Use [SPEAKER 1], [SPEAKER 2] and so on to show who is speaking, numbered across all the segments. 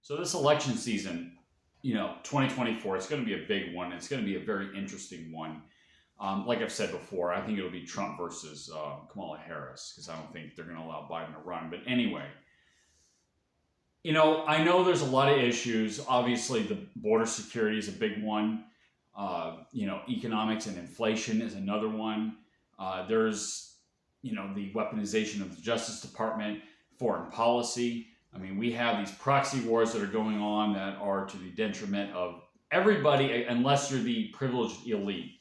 [SPEAKER 1] So this election season, 2024, it's going to be a big one. It's going to be a very interesting one. Like I've said before, I think it'll be Trump versus Kamala Harris because I don't think they're going to allow Biden to run. But anyway, I know there's a lot of issues. Obviously, the border security is a big one. Economics and inflation is another one. There's the weaponization of the Justice Department, foreign policy. I mean, we have these proxy wars that are going on that are to the detriment of everybody, unless you're the privileged elite.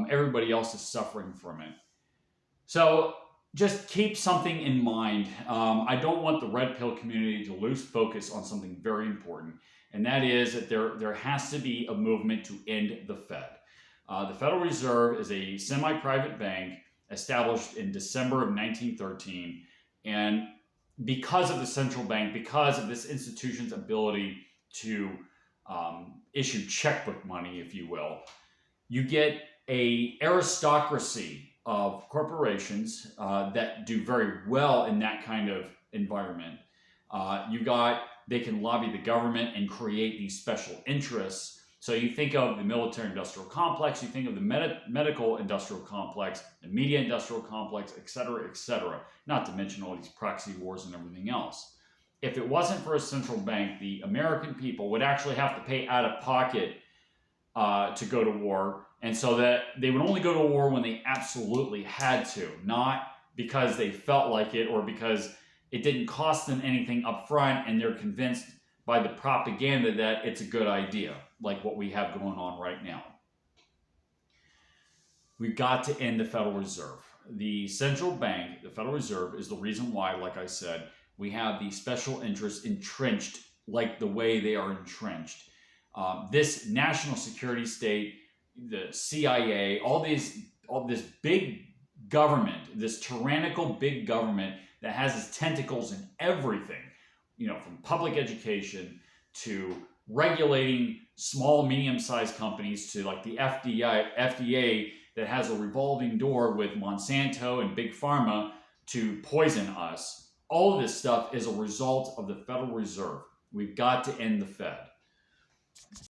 [SPEAKER 1] Everybody else is suffering from it. So just keep something in mind. I don't want the red pill community to lose focus on something very important, and that is that there has to be a movement to end the Fed. The Federal Reserve is a semi-private bank established in December of 1913, and because of the central bank, because of this institution's ability to issue checkbook money, if you will, you get a aristocracy of corporations that do very well in that kind of environment. They can lobby the government and create these special interests. So you think of the military-industrial complex, you think of the medical-industrial complex, the media-industrial complex, et cetera, not to mention all these proxy wars and everything else. If it wasn't for a central bank, the American people would actually have to pay out of pocket to go to war, and so that they would only go to war when they absolutely had to, not because they felt like it or because it didn't cost them anything up front and they're convinced by the propaganda that it's a good idea, like what we have going on right now. We've got to end the Federal Reserve. The central bank, the Federal Reserve, is the reason why, like I said, we have the special interests entrenched like the way they are entrenched. This national security state, the CIA, all this big government, this tyrannical big government that has its tentacles in everything, from public education to regulating small, medium-sized companies to like the FDA that has a revolving door with Monsanto and Big Pharma to poison us. All of this stuff is a result of the Federal Reserve. We've got to end the Fed.